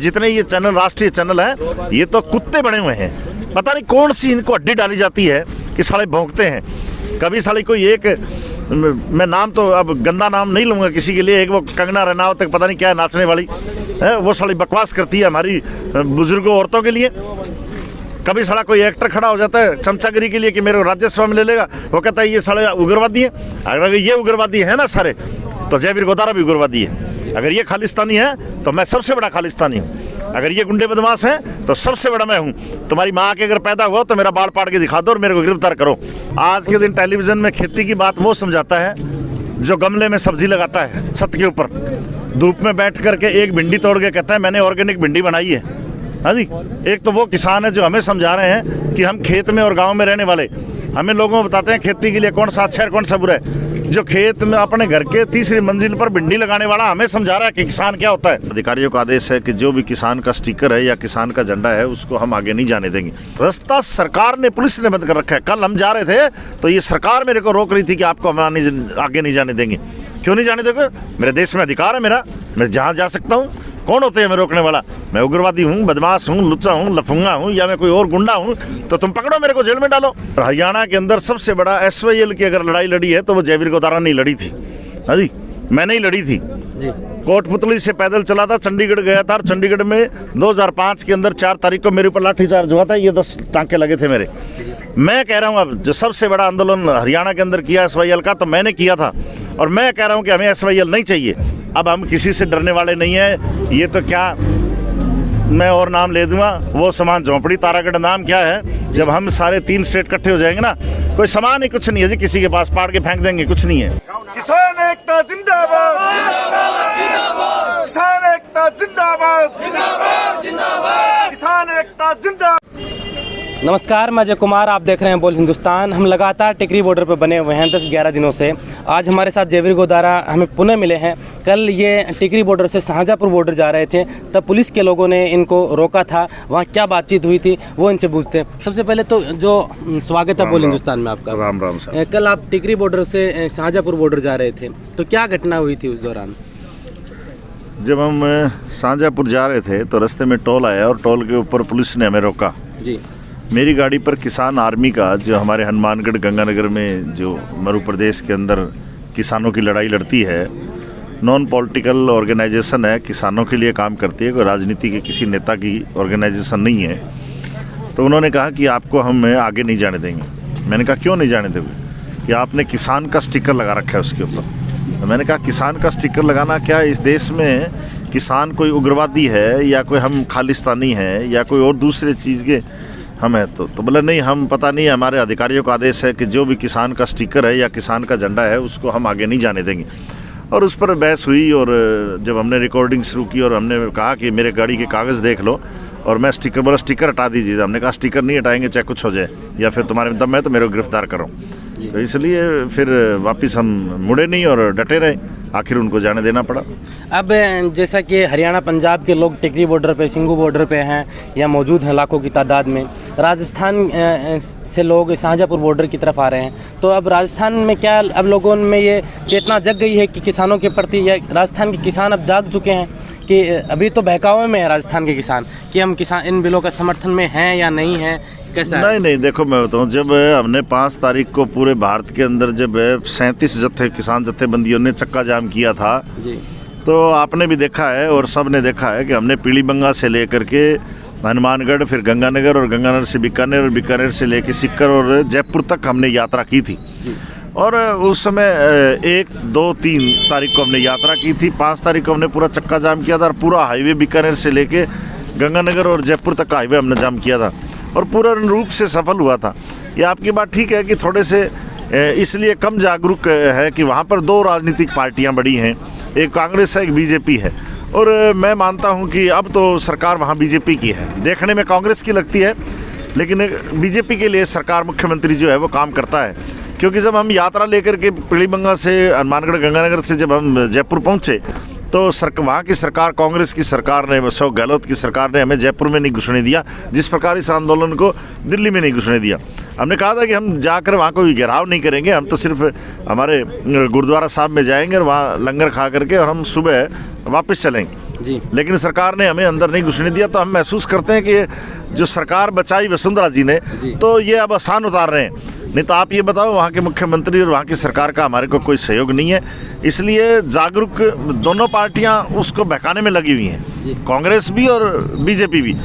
जितने ये चैनल राष्ट्रीय चैनल हैं ये तो कुत्ते बने हुए हैं। पता नहीं कौन सी इनको हड्डी डाली जाती है कि साले भौंकते हैं। कभी साले कोई एक, मैं नाम तो अब गंदा नाम नहीं लूँगा किसी के लिए, एक वो कंगना रनावत तक पता नहीं क्या है नाचने वाली है, वो साली बकवास करती है हमारी बुजुर्गों औरतों के लिए। कभी साला कोई एक्टर खड़ा हो जाता है चमचागिरी के लिए कि मेरे को राज्यसभा में ले लेगा, वो कहता है ये साले उग्रवादी है। अगर ये उग्रवादी है ना सारे, तो जयवीर गोदारा भी उग्रवादी है। अगर ये खालिस्तानी है तो मैं सबसे बड़ा खालिस्तानी हूँ। अगर ये गुंडे बदमाश हैं तो सबसे बड़ा मैं हूँ। तुम्हारी माँ के अगर पैदा हुआ तो मेरा बाल पाड़ के दिखा दो और मेरे को गिरफ्तार करो। आज के दिन टेलीविजन में खेती की बात वो समझाता है जो गमले में सब्जी लगाता है छत के ऊपर, धूप में बैठ करके एक भिंडी तोड़ के कहता है मैंने ऑर्गेनिक भिंडी बनाई है। हाँ जी, एक तो वो किसान है जो हमें समझा रहे हैं कि हम खेत में और गाँव में रहने वाले, हमें लोगों को बताते हैं खेती के लिए कौन सा अच्छा है कौन सा बुरा है। जो खेत में अपने घर के तीसरी मंजिल पर भिंडी लगाने वाला हमें समझा रहा है कि किसान क्या होता है। अधिकारियों का आदेश है कि जो भी किसान का स्टिकर है या किसान का झंडा है उसको हम आगे नहीं जाने देंगे। रास्ता सरकार ने, पुलिस ने बंद कर रखा है। कल हम जा रहे थे तो ये सरकार मेरे को रोक रही थी कि आपको हम आगे नहीं जाने देंगे। क्यों नहीं जाने दोगे? मेरे देश में अधिकार है मेरा, मैं जहाँ जा सकता हूँ। कौन होते हैं मैं रोकने वाला? मैं उग्रवादी हूँ, बदमाश हूँ, लुच्चा हूँ, लफंगा हूँ या मैं कोई और गुंडा हूँ तो तुम पकड़ो मेरे को जेल में डालो। हरियाणा के अंदर सबसे बड़ा SYL की अगर लड़ाई लड़ी है तो वो जयवीर गोदारा नहीं लड़ी थी। हाँ जी, मैंने ही लड़ी थी जी। कोटपुतली से पैदल चला था, चंडीगढ़ गया था और चंडीगढ़ में 2005 के अंदर 4 तारीख को मेरे ऊपर लाठीचार्ज हुआ था। ये 10 टांके लगे थे मेरे। मैं कह रहा हूँ अब जो सबसे बड़ा आंदोलन हरियाणा के अंदर किया SYL का, तो मैंने किया था और मैं कह रहा हूँ कि हमें SYL नहीं चाहिए। अब हम किसी से डरने वाले नहीं हैं। ये तो क्या मैं और नाम ले दूंगा, वो समान झोंपड़ी तारागढ़ नाम क्या है। जब हम सारे 3 स्टेट इकट्ठे हो जाएंगे ना, कोई सामान ही कुछ नहीं है जी, किसी के पास पाड़ के फेंक देंगे, कुछ नहीं है। किसान एकता जिंदाबाद, किसान एकता जिंदाबाद, किसान एकता जिंदाबाद। नमस्कार, मैं अजय कुमार, आप देख रहे हैं बोल हिंदुस्तान। हम लगातार टिकरी बॉर्डर पर बने हुए हैं 10-11 दिनों से। आज हमारे साथ जयवीर गोदारा हमें पुणे मिले हैं। कल ये टिकरी बॉर्डर से शाहजहाँपुर बॉर्डर जा रहे थे, तब पुलिस के लोगों ने इनको रोका था। वहाँ क्या बातचीत हुई थी वो इनसे पूछते हैं। सबसे पहले तो जो स्वागत है बोल हिंदुस्तान में आपका। राम राम सर। कल आप टिकरी बॉर्डर से शाहजहाँपुर बॉर्डर जा रहे थे, तो क्या घटना हुई थी उस दौरान? जब हम शाहजहाँपुर जा रहे थे तो रास्ते में टोल आया और टोल के ऊपर पुलिस ने हमें रोका जी। मेरी गाड़ी पर किसान आर्मी का, जो हमारे हनुमानगढ़ गंगानगर में जो मध्य प्रदेश के अंदर किसानों की लड़ाई लड़ती है, नॉन पॉलिटिकल ऑर्गेनाइजेशन है, किसानों के लिए काम करती है, कोई राजनीति के किसी नेता की ऑर्गेनाइजेशन नहीं है। तो उन्होंने कहा कि आपको हम आगे नहीं जाने देंगे। मैंने कहा क्यों नहीं जाने देंगे? कि आपने किसान का स्टिकर लगा रखा है उसके ऊपर। तो मैंने कहा किसान का स्टिकर लगाना क्या इस देश में किसान कोई उग्रवादी है या कोई हम खालिस्तानी हैं या कोई और दूसरे चीज़ के हम है? तो बोला नहीं, हम पता नहीं, हमारे अधिकारियों का आदेश है कि जो भी किसान का स्टिकर है या किसान का झंडा है उसको हम आगे नहीं जाने देंगे। और उस पर बहस हुई और जब हमने रिकॉर्डिंग शुरू की और हमने कहा कि मेरे गाड़ी के कागज़ देख लो और मैं स्टिकर, बोला स्टिकर हटा दीजिए। हमने कहा स्टिकर नहीं हटाएंगे चाहे कुछ हो जाए, या फिर तुम्हारे दम में तो मेरे को गिरफ्तार करो। तो इसलिए फिर वापस हम मुड़े नहीं और डटे रहे, आखिर उनको जाने देना पड़ा। अब जैसा कि हरियाणा पंजाब के लोग टिकरी बॉर्डर पे, सिंघू बॉर्डर पे हैं या मौजूद हैं लाखों की तादाद में, राजस्थान से लोग शाहजहाँपुर बॉर्डर की तरफ आ रहे हैं, तो अब राजस्थान में क्या अब लोगों में ये चेतना जग गई है कि किसानों के प्रति, या राजस्थान के किसान अब जाग चुके हैं कि अभी तो बहकावे में है राजस्थान के किसान कि हम किसान इन बिलों का समर्थन में हैं या नहीं हैं? कैसा है? नहीं, देखो मैं बताऊँ, जब हमने 5 तारीख को पूरे भारत के अंदर जब 37 किसान जत्थेबंदियों ने चक्का जाम किया था जी, तो आपने भी देखा है और सब ने देखा है कि हमने पीलीबंगा से लेकर के हनुमानगढ़, फिर गंगानगर और गंगानगर से बीकानेर और बीकानेर से लेकर सीकर और जयपुर तक हमने यात्रा की थी। और उस समय 1, 2, 3 तारीख को हमने यात्रा की थी। 5 तारीख को हमने पूरा चक्का जाम किया था और पूरा हाईवे बीकानेर से लेके गंगानगर और जयपुर तक का हाईवे हमने जाम किया था और पूर्ण रूप से सफल हुआ था। ये आपकी बात ठीक है कि थोड़े से इसलिए कम जागरूक है कि वहाँ पर 2 राजनीतिक पार्टियाँ बड़ी हैं, एक कांग्रेस है, एक बीजेपी है। और मैं मानता हूँ कि अब तो सरकार वहाँ बीजेपी की है, देखने में कांग्रेस की लगती है लेकिन बीजेपी के लिए सरकार, मुख्यमंत्री जो है वो काम करता है। क्योंकि जब हम यात्रा लेकर के पीलीबंगा से हनुमानगढ़ गंगानगर से जब हम जयपुर पहुँचे तो वहाँ की सरकार, कांग्रेस की सरकार ने, अशोक गहलोत की सरकार ने हमें जयपुर में नहीं घुसने दिया, जिस प्रकार इस आंदोलन को दिल्ली में नहीं घुसने दिया। हमने कहा था कि हम जाकर वहाँ कोई घेराव नहीं करेंगे, हम तो सिर्फ हमारे गुरुद्वारा साहब में जाएंगे और वहाँ लंगर खा करके और हम सुबह वापस चलेंगे। जी। लेकिन सरकार ने हमें अंदर नहीं घुसने दिया। तो हम महसूस करते हैं कि जो सरकार बचाई वसुंधरा जी ने, तो ये अब आसान उतार रहे हैं। नहीं तो आप ये बताओ, वहाँ के मुख्यमंत्री और वहाँ की सरकार का हमारे को कोई सहयोग नहीं है। इसलिए जागरूक दोनों पार्टियाँ उसको बहकाने में लगी हुई हैं, कांग्रेस भी और बीजेपी भी।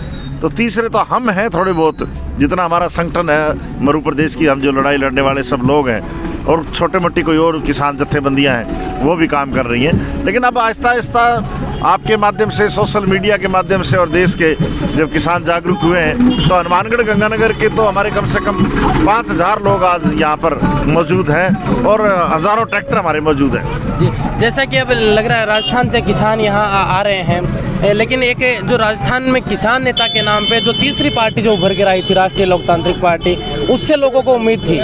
तो तीसरे तो हम हैं थोड़े बहुत, जितना हमारा संगठन है मध्य प्रदेश की, हम जो लड़ाई लड़ने वाले सब लोग हैं, और छोटे मोटी कोई और किसान जत्थेबंदियां हैं, वो भी काम कर रही हैं। लेकिन अब आहिस्ता आहिस्ता आपके माध्यम से, सोशल मीडिया के माध्यम से और देश के जब किसान जागरूक हुए हैं, तो हनुमानगढ़ गंगानगर के तो हमारे कम से कम 5000 लोग आज यहाँ पर मौजूद हैं और हज़ारों ट्रैक्टर हमारे मौजूद हैं। जी, जैसा कि अब लग रहा है राजस्थान से किसान यहाँ आ रहे हैं, लेकिन एक जो राजस्थान में किसान नेता के नाम पे जो तीसरी पार्टी जो उभर कर आई थी, राष्ट्रीय लोकतांत्रिक पार्टी, उससे लोगों को उम्मीद थी।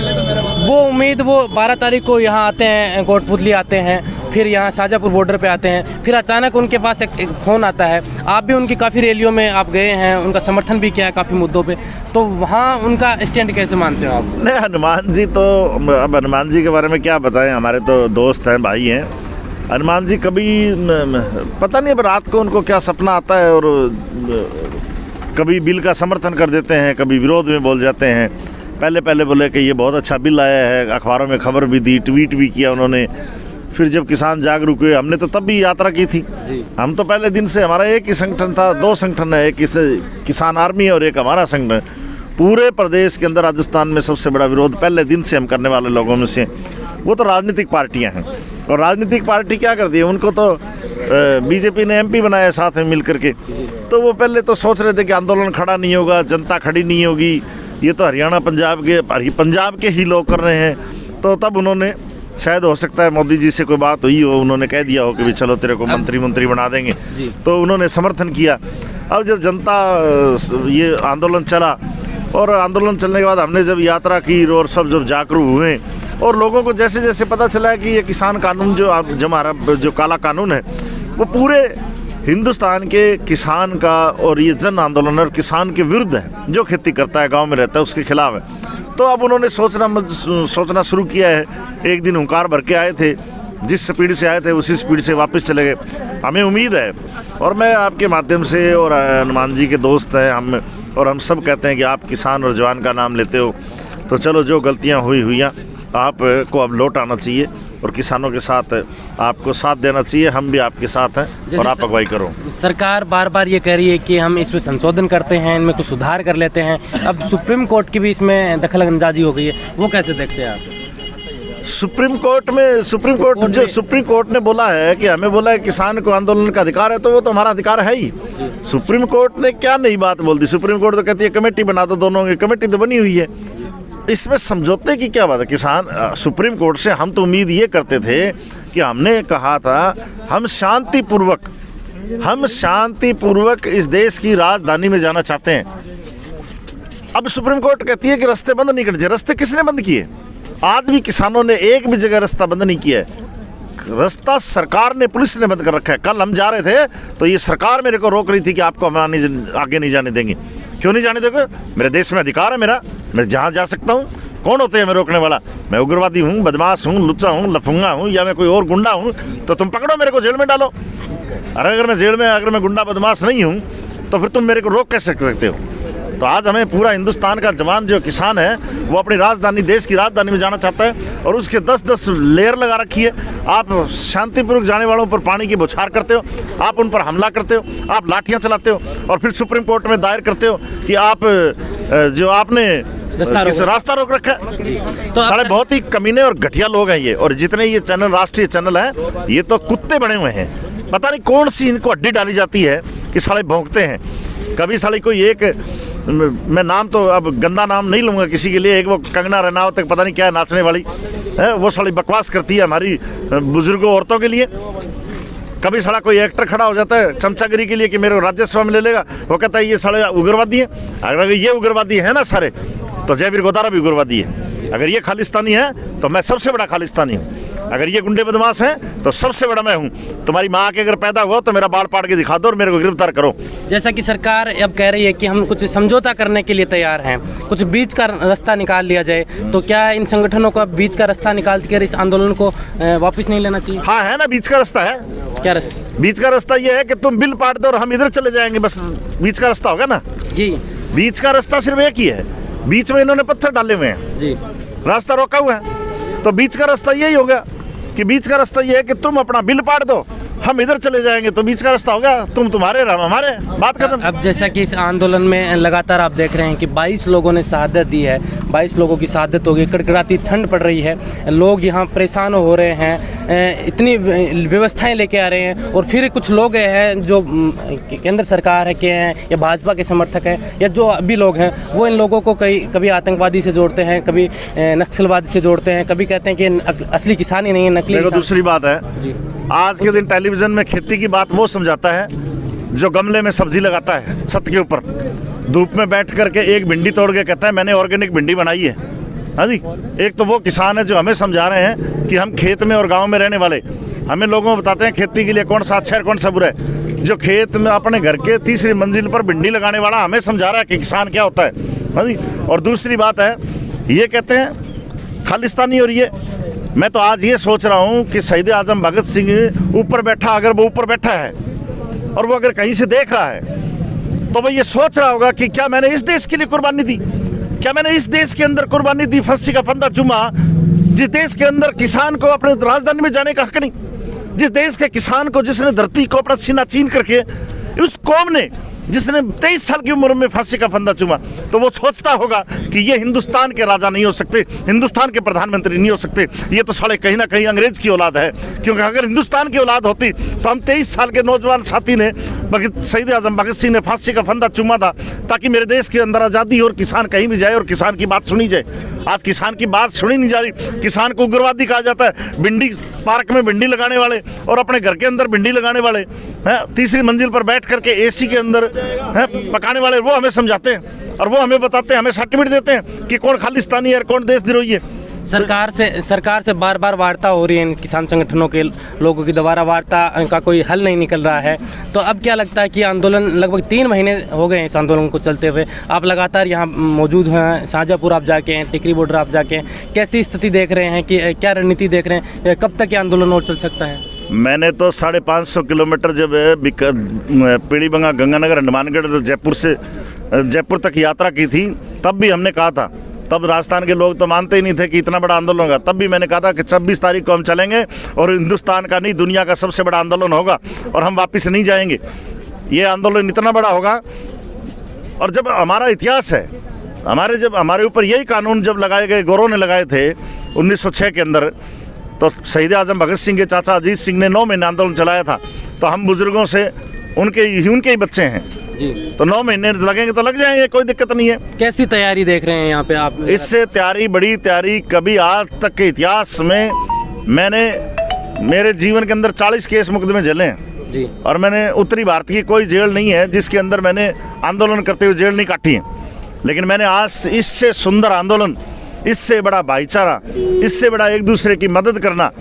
वो उम्मीद, वो 12 तारीख को यहाँ आते हैं, कोटपुतली आते हैं, फिर यहाँ शाहजहाँपुर बॉर्डर पे आते हैं, फिर अचानक उनके पास एक फ़ोन आता है। आप भी उनकी काफ़ी रैलियों में आप गए हैं, उनका समर्थन भी किया है काफ़ी मुद्दों पे, तो वहाँ उनका स्टैंड कैसे मानते हो आप? नहीं, हनुमान जी तो, अब हनुमान जी के बारे में क्या बताएं, हमारे तो दोस्त हैं, भाई हैं। हनुमान जी कभी पता नहीं अब रात को उनको क्या सपना आता है, और कभी बिल का समर्थन कर देते हैं, कभी विरोध में बोल जाते हैं। पहले बोले कि ये बहुत अच्छा बिल आया है, अखबारों में खबर भी दी, ट्वीट भी किया उन्होंने। फिर जब किसान जागरूक हुए, हमने तो तब भी यात्रा की थी। हम तो पहले दिन से, हमारा एक ही संगठन था, 2 संगठन है, एक किसान आर्मी और एक हमारा संगठन। पूरे प्रदेश के अंदर राजस्थान में सबसे बड़ा विरोध पहले दिन से हम करने वाले लोगों में से, वो तो राजनीतिक पार्टियां हैं। और राजनीतिक पार्टी क्या करती है, उनको तो बीजेपी ने एमपी बनाया साथ में मिल करके। तो वो पहले तो सोच रहे थे कि आंदोलन खड़ा नहीं होगा, जनता खड़ी नहीं होगी, ये तो हरियाणा पंजाब के ही लोग कर रहे हैं। तो तब उन्होंने, शायद हो सकता है मोदी जी से कोई बात हुई हो, उन्होंने कह दिया हो कि भी चलो तेरे को मंत्री बना देंगे, तो उन्होंने समर्थन किया। अब जब जनता ये आंदोलन चला, और आंदोलन चलने के बाद हमने जब यात्रा की और सब जब जागरूक हुए, और लोगों को जैसे जैसे पता चला कि ये किसान कानून जो हमारा जो काला कानून है, वो पूरे हिंदुस्तान के किसान का, और ये जन आंदोलन और किसान के विरुद्ध है, जो खेती करता है, गांव में रहता है, उसके खिलाफ है। तो अब उन्होंने सोचना शुरू किया है। एक दिन हुंकार भर के आए थे, जिस स्पीड से आए थे उसी स्पीड से वापस चले गए। हमें उम्मीद है, और मैं आपके माध्यम से, और हनुमान जी के दोस्त हैं हम, और हम सब कहते हैं कि आप किसान और जवान का नाम लेते हो, तो चलो जो गलतियाँ हुई आपको अब लौट आना चाहिए, और किसानों के साथ आपको साथ देना चाहिए। हम भी आपके साथ हैं, और आप अगुवाई करो। सरकार बार बार ये कह रही है कि हम इसमें संशोधन करते हैं, इनमें कुछ सुधार कर लेते हैं। अब सुप्रीम कोर्ट की भी इसमें दखलअंदाजी हो गई है, वो कैसे देखते हैं आप? सुप्रीम कोर्ट ने बोला है कि हमें बोला है किसान को आंदोलन का अधिकार है, तो वो तो हमारा अधिकार है ही। सुप्रीम कोर्ट ने क्या नई बात बोल दी? सुप्रीम कोर्ट तो कहती है कमेटी बना दो, दोनों की कमेटी तो बनी हुई है। इसमें समझौते की क्या बात है? किसान, सुप्रीम कोर्ट से हम तो उम्मीद ये करते थे कि हमने कहा था हम शांतिपूर्वक इस देश की राजधानी में जाना चाहते हैं। अब सुप्रीम कोर्ट कहती है कि रास्ते बंद नहीं करने चाहिए। रास्ते किसने बंद किए? आज भी किसानों ने एक भी जगह रास्ता बंद नहीं किया है। रास्ता सरकार ने, पुलिस ने बंद कर रखा है। कल हम जा रहे थे तो ये सरकार मेरे को रोक रही थी कि आपको हम आगे नहीं जाने देंगे। क्यों नहीं जाने दोगे? मेरे देश में अधिकार है मेरा, मैं जहाँ जा सकता हूँ। कौन होते हैं मैं रोकने वाला? मैं उग्रवादी हूँ, बदमाश हूँ, लुच्चा हूँ, लफंगा हूँ, या मैं कोई और गुंडा हूँ? तो तुम पकड़ो, मेरे को जेल में डालो। अगर मैं जेल में, अगर मैं गुंडा बदमाश नहीं हूँ, तो फिर तुम मेरे को रोक कैसे सकते हो? तो आज हमें पूरा हिंदुस्तान का जवान जो किसान है, वो अपनी राजधानी, देश की राजधानी में जाना चाहता है, और उसके 10-10 लेयर लगा रखी है। आप शांतिपूर्वक जाने वालों पर पानी की बौछार करते हो, आप उन पर हमला करते हो, आप लाठियां चलाते हो, और फिर सुप्रीम कोर्ट में दायर करते हो कि आप जो आपने रास्ता रोक रखा है। तो सारे बहुत ही कमीने और घटिया लोग हैं ये। और जितने ये चैनल, राष्ट्रीय चैनल हैं, ये तो कुत्ते बने हुए हैं। पता नहीं कौन सी इनको हड्डी डाली जाती है कि साले भौंकते हैं। कभी साले कोई एक, मैं नाम तो अब गंदा नाम नहीं लूँगा किसी के लिए, एक वो कंगना रनावत तक पता नहीं क्या है नाचने वाली है, वो साली बकवास करती है हमारी बुजुर्गों औरतों के लिए। कभी साला कोई एक्टर खड़ा हो जाता है चमचागिरी के लिए कि मेरे को राज्यसभा में ले लेगा, वो कहता है ये साले उग्रवादी है। अगर ये उग्रवादी है ना सारे, तो जयवीर गोदारा भी उग्रवादी है। अगर ये खालिस्तानी है तो मैं सबसे बड़ा खालिस्तानी हूँ। अगर ये गुंडे बदमाश हैं तो सबसे बड़ा मैं हूँ। तुम्हारी माँ के अगर पैदा हुआ तो मेरा बाल पाड़ के दिखा दो और मेरे को गिरफ्तार करो। जैसा कि सरकार अब कह रही है कि हम कुछ समझौता करने के लिए तैयार हैं, कुछ बीच का रास्ता निकाल लिया जाए, तो क्या इन संगठनों को बीच का रास्ता निकाल कर इस आंदोलन को वापस नहीं लेना चाहिए? हाँ है ना, बीच का रास्ता है। क्या रास्ता? बीच का रास्ता ये है कि तुम बिल पाट दो और हम इधर चले जाएंगे, बस बीच का रास्ता होगा ना जी। बीच का रास्ता सिर्फ एक ही है, बीच में इन्होंने पत्थर डाले हुए हैं जी, रास्ता रोका हुआ है। तो बीच का रास्ता यही होगा कि बीच का रास्ता ये है कि तुम अपना बिल पाट दो, हम इधर चले जाएंगे, तो बीच का रास्ता होगा। तुम तुम्हारे हम हमारे, बात खत्म। अब जैसा कि इस आंदोलन में लगातार आप देख रहे हैं कि 22 लोगों ने शहादत दी है, 22 लोगों की शहादत हो गई, कड़कड़ाती ठंड पड़ रही है, लोग यहाँ परेशान हो रहे हैं, इतनी व्यवस्थाएं लेके आ रहे हैं, और फिर कुछ लोग हैं जो केंद्र सरकार के हैं या भाजपा के समर्थक हैं या जो अभी लोग हैं, वो इन लोगों को कभी आतंकवादी से जोड़ते हैं, कभी नक्सलवादी से जोड़ते हैं, कभी कहते हैं कि असली किसान ही नहीं है, नकली किसान। दूसरी बात है जी, आज के दिन टेलीविजन में खेती की बात वो समझाता है जो गमले में सब्जी लगाता है छत के ऊपर, धूप में बैठ करके एक भिंडी तोड़ के कहता है मैंने ऑर्गेनिक भिंडी बनाई है। हाँ जी, एक तो वो किसान है जो हमें समझा रहे हैं कि हम खेत में और गांव में रहने वाले, हमें लोगों को बताते हैं खेती के लिए कौन सा अच्छा है कौन सा बुरा है। जो खेत में अपने घर के तीसरी मंजिल पर भिंडी लगाने वाला हमें समझा रहा है कि किसान क्या होता है। हाँ जी, और दूसरी बात है ये कहते हैं खालिस्तानी, और ये मैं तो आज ये सोच रहा हूँ कि शहीद आजम भगत सिंह ऊपर बैठा, अगर वो ऊपर बैठा है और वो अगर कहीं से देख रहा है तो वो ये सोच रहा होगा कि क्या मैंने इस देश के लिए कुर्बानी दी, क्या मैंने इस देश के अंदर कुर्बानी दी, फांसी का फंदा चूमा, जिस देश के अंदर किसान को अपने राजधानी में जाने का हक नहीं, जिस देश के किसान को, जिसने धरती को अपना सीना चीन करके, उस कौम ने जिसने 23 साल की उम्र में फांसी का फंदा चूमा, तो वो सोचता होगा कि ये हिंदुस्तान के राजा नहीं हो सकते, हिंदुस्तान के प्रधानमंत्री नहीं हो सकते, ये तो साले कहीं ना कहीं अंग्रेज की औलाद है। क्योंकि अगर हिंदुस्तान की औलाद होती तो हम 23 साल के नौजवान साथी ने शहीद आजम भगत सिंह ने फांसी का फंदा चूमा था ताकि मेरे देश के अंदर आज़ादी हो और किसान कहीं भी जाए और किसान की बात सुनी जाए। आज किसान की बात सुनी नहीं जा रही, किसान को उग्रवादी कहा जाता है। भिंडी पार्क में भिंडी लगाने वाले और अपने घर के अंदर भिंडी लगाने वाले हैं, तीसरी मंजिल पर बैठ करके एसी के अंदर हैं पकाने वाले, वो हमें समझाते हैं और वो हमें बताते हैं, हमें सर्टिफिकेट देते हैं कि कौन खालिस्तानी है और कौन देशद्रोही है। सरकार से बार बार वार्ता हो रही है, इन किसान संगठनों के लोगों की दोबारा वार्ता का कोई हल नहीं निकल रहा है। तो अब क्या लगता है कि आंदोलन लगभग 3 महीने हो गए हैं इस आंदोलन को चलते हुए, आप लगातार यहाँ मौजूद हैं, शाहजहाँपुर आप जाके हैं, टिकरी बॉर्डर आप जाके हैं, कैसी स्थिति देख रहे हैं कि क्या रणनीति देख रहे हैं, कब तक ये आंदोलन और चल सकता है? मैंने तो 550 किलोमीटर जब पीलीबंगा, गंगानगर, हनुमानगढ़, जयपुर तक यात्रा की थी, तब भी हमने कहा था, तब राजस्थान के लोग तो मानते ही नहीं थे कि इतना बड़ा आंदोलन होगा, तब भी मैंने कहा था कि 26 तारीख को हम चलेंगे और हिंदुस्तान का नहीं दुनिया का सबसे बड़ा आंदोलन होगा और हम वापस नहीं जाएंगे। ये आंदोलन इतना बड़ा होगा। और जब हमारा इतिहास है, हमारे ऊपर यही कानून जब लगाए गए, गोरों ने लगाए थे 1906 के अंदर, तो शहीद आजम भगत सिंह के चाचा अजीत सिंह ने 9 महीने आंदोलन चलाया था। तो हम बुजुर्गों से उनके ही बच्चे हैं जी, तो 9 महीने लगेंगे तो लग जाएंगे, कोई दिक्कत नहीं है। कैसी तैयारी देख रहे हैं यहाँ पे आप? इससे बड़ी तैयारी कभी आज तक के इतिहास में मैंने मेरे जीवन के अंदर 40 केस मुकदमे झेले हैं जी, और मैंने उत्तरी भारत की कोई जेल नहीं है जिसके अंदर मैंने आंदोलन करते हुए जेल नहीं काटी है। लेकिन मैंने आज इससे सुंदर आंदोलन, इससे बड़ा भाईचारा, इससे बड़ा एक दूसरे की मदद करना,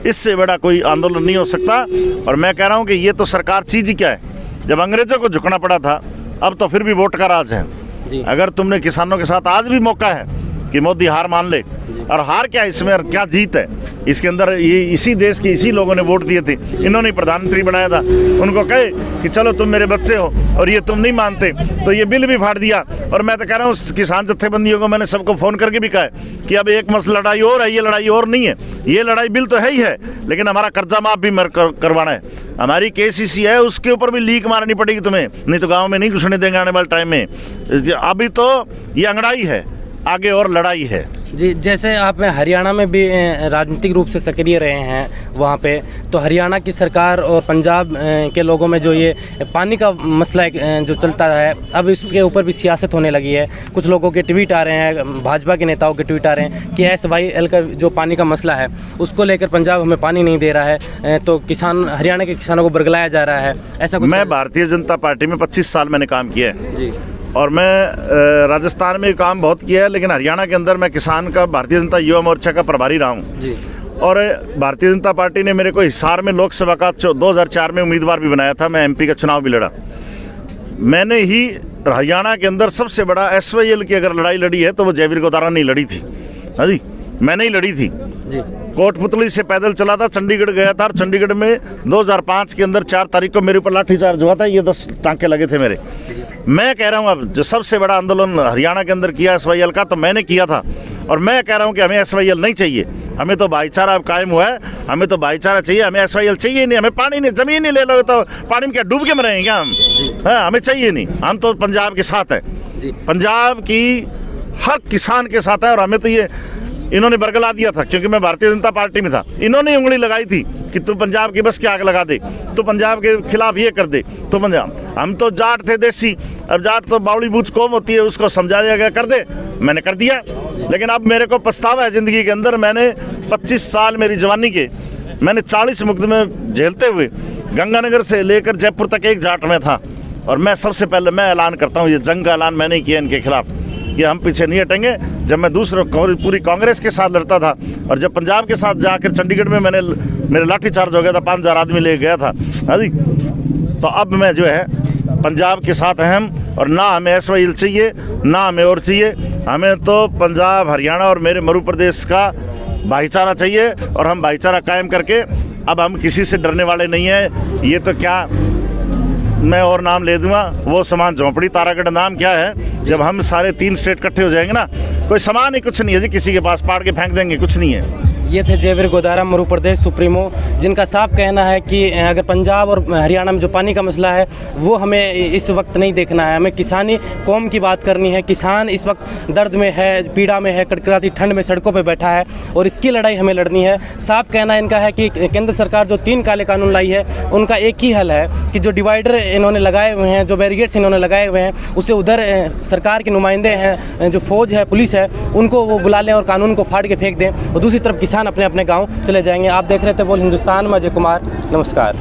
इससे बड़ा कोई आंदोलन नहीं हो सकता। और मैं कह रहा हूँ कि ये तो सरकार चीज़ ही क्या है, जब अंग्रेजों को झुकना पड़ा था, अब तो फिर भी वोट का राज है जी। अगर तुमने किसानों के साथ आज भी मौका है कि मोदी हार मान ले, और हार क्या इसमें और क्या जीत है इसके अंदर, ये इसी देश के इसी लोगों ने वोट दिए थे, इन्होंने प्रधानमंत्री बनाया था। उनको कहे कि चलो तुम मेरे बच्चे हो और ये तुम नहीं मानते, तो ये बिल भी फाड़ दिया। और मैं तो कह रहा हूँ किसान जत्थेबंदियों को मैंने सबको फ़ोन करके भी कहा है कि अब एक मसला लड़ाई और है, ये लड़ाई और नहीं है, ये लड़ाई बिल तो है ही है, लेकिन हमारा कर्जा माफ भी करवाना है, हमारी KCC है उसके ऊपर भी लीक मारनी पड़ेगी तुम्हें, नहीं तो गाँव में नहीं घुसने देंगे आने वाले टाइम में। अभी तो ये अंगड़ाई है, आगे और लड़ाई है जी। जैसे आप हरियाणा में भी राजनीतिक रूप से सक्रिय रहे हैं वहाँ पे, तो हरियाणा की सरकार और पंजाब के लोगों में जो ये पानी का मसला जो चलता है, अब इसके ऊपर भी सियासत होने लगी है। कुछ लोगों के ट्वीट आ रहे हैं, भाजपा के नेताओं के ट्वीट आ रहे हैं कि SYL का जो पानी का मसला है उसको लेकर पंजाब हमें पानी नहीं दे रहा है, तो किसान, हरियाणा के किसानों को बरगलाया जा रहा है, ऐसा कुछ। मैं भारतीय जनता पार्टी में 25 साल मैंने काम किया है जी, और मैं राजस्थान में काम बहुत किया है, लेकिन हरियाणा के अंदर मैं किसान का, भारतीय जनता युवा मोर्चा का प्रभारी रहा हूँ। जी। और भारतीय जनता पार्टी ने मेरे को हिसार में लोकसभा का 2004 में उम्मीदवार भी बनाया था। मैं एमपी का चुनाव भी लड़ा। मैंने ही हरियाणा के अंदर सबसे बड़ा SYL की अगर लड़ाई लड़ी है तो वो जयवीर गोदारा नहीं लड़ी थी। हाँ जी, मैंने ही लड़ी थी जी। कोटपुतली से पैदल चला था, चंडीगढ़ गया था और चंडीगढ़ में 2005 के अंदर 4 तारीख को मेरे ऊपर लाठीचार्ज हुआ था। ये 10 टांके लगे थे मेरे। मैं कह रहा हूँ अब जो सबसे बड़ा आंदोलन हरियाणा के अंदर किया SYL का, तो मैंने किया था। और मैं कह रहा हूँ कि हमें SYL नहीं चाहिए, हमें तो भाईचारा अब कायम हुआ है, हमें तो भाईचारा चाहिए, हमें SYL चाहिए नहीं। हमें पानी नहीं, ज़मीन नहीं ले लो तो पानी में क्या डूब के मरेंगे क्या हम? हाँ, हमें चाहिए नहीं। हम तो पंजाब के साथ हैं, पंजाब की हर किसान के साथ है। और हमें तो ये इन्होंने बरगला दिया था क्योंकि मैं भारतीय जनता पार्टी में था। इन्होंने उंगली लगाई थी कि तू पंजाब की बस की आग लगा दे, तू पंजाब के खिलाफ ये कर दे, तो पंजाब। हम तो जाट थे देसी, अब जाट तो बावड़ी बूझ कौम होती है, उसको समझाया गया कर दे, मैंने कर दिया। लेकिन अब मेरे को पछतावा है ज़िंदगी के अंदर। मैंने 25 साल मेरी जवानी के, मैंने 40 मुकदमे झेलते हुए गंगानगर से लेकर जयपुर तक एक जाट में था। और मैं सबसे पहले मैं ऐलान करता हूँ, ये जंग का ऐलान मैंने किया इनके खिलाफ कि हम पीछे नहीं हटेंगे। जब मैं दूसरे पूरी कांग्रेस के साथ लड़ता था और जब पंजाब के साथ जाकर चंडीगढ़ में मेरे लाठीचार्ज हो गया था, 5000 आदमी ले गया था। हाँ जी, तो अब मैं जो है पंजाब के साथ अहम, और ना हमें SYL चाहिए ना हमें और चाहिए। हमें तो पंजाब, हरियाणा और मेरे मध्य प्रदेश का भाईचारा चाहिए और हम भाईचारा कायम करके अब हम किसी से डरने वाले नहीं हैं। ये तो क्या मैं और नाम ले दूंगा, वो समान झोंपड़ी तारागढ़ नाम क्या है। जब हम सारे 3 स्टेट इकट्ठे हो जाएंगे ना, कोई सामान ही कुछ नहीं है जी, किसी के पास पाड़ के फेंक देंगे, कुछ नहीं है। ये थे जयवीर गोदारा, मध्य प्रदेश सुप्रीमो, जिनका साफ कहना है कि अगर पंजाब और हरियाणा में जो पानी का मसला है वो हमें इस वक्त नहीं देखना है, हमें किसानी कौम की बात करनी है। किसान इस वक्त दर्द में है, पीड़ा में है, कड़कड़ाती ठंड में सड़कों पर बैठा है और इसकी लड़ाई हमें लड़नी है। साफ कहना इनका है कि केंद्र सरकार जो 3 काले कानून लाई है उनका एक ही हल है कि जो डिवाइडर इन्होंने लगाए हुए हैं, जो बैरिगेड्स इन्होंने लगाए हुए हैं, उसे उधर सरकार के नुमाइंदे हैं, जो फौज है, पुलिस है, उनको वो बुला लें और कानून को फाड़ के फेंक दें और दूसरी तरफ किसान अपने अपने गांव चले जाएंगे। आप देख रहे थे बोल हिंदुस्तान में अजय कुमार, नमस्कार।